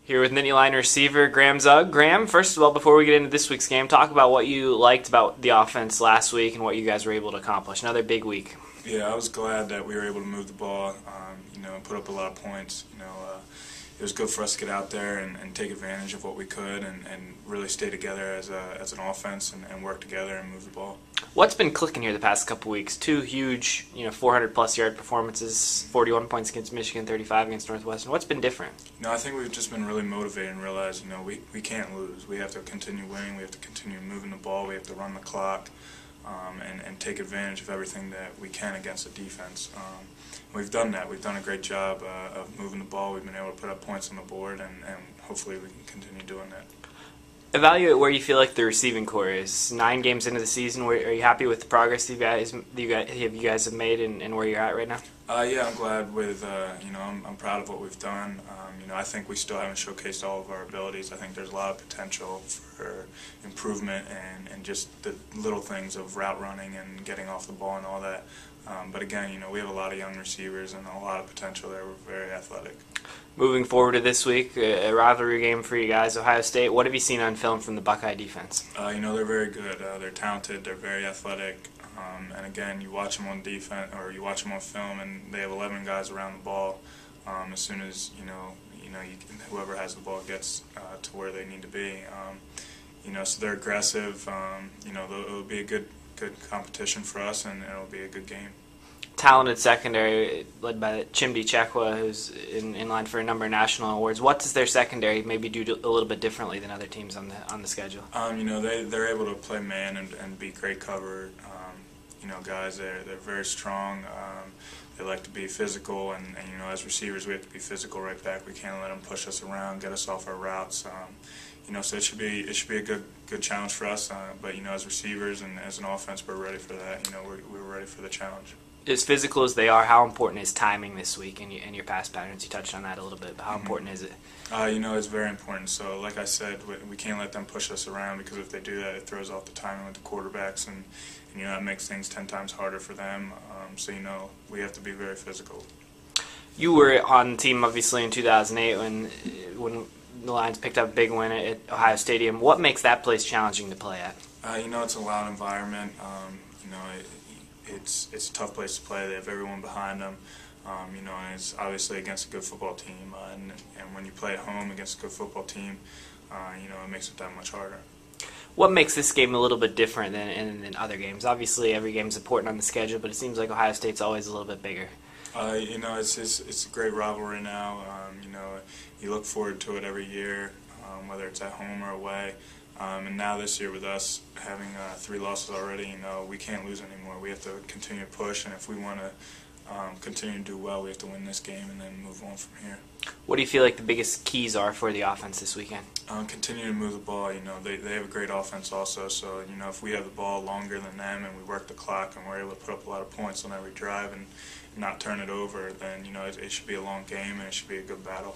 Here with Nittany Lion receiver Graham Zug. Graham, first of all, before we get into this week's game, talk about what you liked about the offense last week and what you guys were able to accomplish. Another big week. Yeah, I was glad that we were able to move the ball, and put up a lot of points. It was good for us to get out there and take advantage of what we could and really stay together as an offense and work together and move the ball. What's been clicking here the past couple weeks? Two huge, 400-plus yard performances, 41 points against Michigan, 35 against Northwestern. What's been different? I think we've just been really motivated and realized, we can't lose. We have to continue winning. We have to continue moving the ball. We have to run the clock and take advantage of everything that we can against the defense. We've done that. We've done a great job of moving the ball. We've been able to put up points on the board, and hopefully we can continue doing that. Evaluate where you feel like the receiving core is. 9 games into the season, are you happy with the progress you guys have made and where you're at right now? Yeah, I'm glad with, I'm proud of what we've done. I think we still haven't showcased all of our abilities. I think there's a lot of potential for improvement and just the little things of route running and getting off the ball and all that. But again, we have a lot of young receivers and a lot of potential there. We're very athletic. Moving forward to this week, a rivalry game for you guys, Ohio State. What have you seen on film from the Buckeye defense? They're very good. They're talented. They're very athletic. And again, you watch them on defense or you watch them on film, and they have 11 guys around the ball. As soon as whoever has the ball gets to where they need to be. So they're aggressive. It'll be a good competition for us, and it'll be a good game. Talented secondary led by Chimdi Chekwa, who's in line for a number of national awards. What does their secondary maybe do a little bit differently than other teams on the schedule? They're able to play man and be great cover. Guys, they're very strong. They like to be physical, and as receivers we have to be physical right back. We can't let them push us around, get us off our routes. So it should be a good challenge for us. But as receivers and as an offense, we're ready for that. We're ready for the challenge. As physical as they are, how important is timing this week in your pass patterns? You touched on that a little bit, but how important is it? It's very important. So like I said, we can't let them push us around, because if they do that, it throws off the timing with the quarterbacks, and it makes things 10 times harder for them. We have to be very physical. You were on the team, obviously, in 2008 when the Lions picked up a big win at Ohio Stadium. What makes that place challenging to play at? It's a loud environment. It's a tough place to play. They have everyone behind them. And it's obviously against a good football team. And when you play at home against a good football team, it makes it that much harder. What makes this game a little bit different than other games? Obviously, every game's important on the schedule, but it seems like Ohio State's always a little bit bigger. It's a great rivalry now. You look forward to it every year, whether it's at home or away. And now this year, with us having 3 losses already, we can't lose anymore. We have to continue to push, and if we want to continue to do well, we have to win this game and then move on from here. What do you feel like the biggest keys are for the offense this weekend? Continue to move the ball. They have a great offense also, so if we have the ball longer than them and we work the clock and we're able to put up a lot of points on every drive and not turn it over, then it should be a long game and it should be a good battle.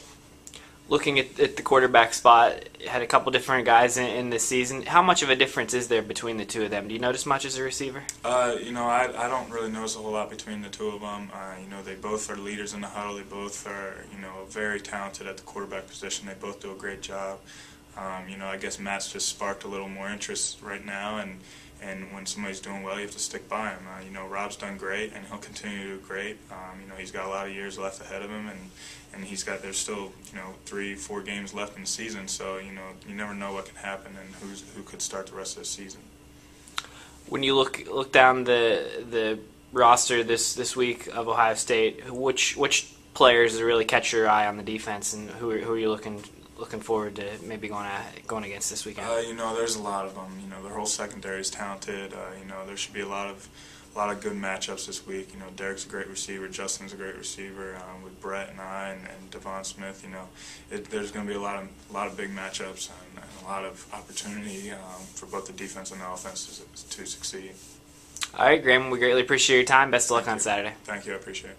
Looking at the quarterback spot, had a couple different guys in this season. How much of a difference is there between the two of them? Do you notice much as a receiver? I don't really notice a whole lot between the two of them. They both are leaders in the huddle. They both are, very talented at the quarterback position. They both do a great job. I guess Matt's just sparked a little more interest right now, and when somebody's doing well, you have to stick by him. Rob's done great, and he'll continue to do great. He's got a lot of years left ahead of him, and there's still 3-4 games left in the season. So you never know what can happen and who could start the rest of the season. When you look down the roster this week of Ohio State, which players really catch your eye on the defense, and who are you looking forward to maybe going against this weekend? There's a lot of them. Their whole secondary is talented. There should be a lot of good matchups this week. Derek's a great receiver. Justin's a great receiver. With Brett and I and Devon Smith, there's going to be a lot of big matchups and a lot of opportunity for both the defense and the offense to succeed. All right, Graham, we greatly appreciate your time. Best of luck on Saturday. Thank you. I appreciate it.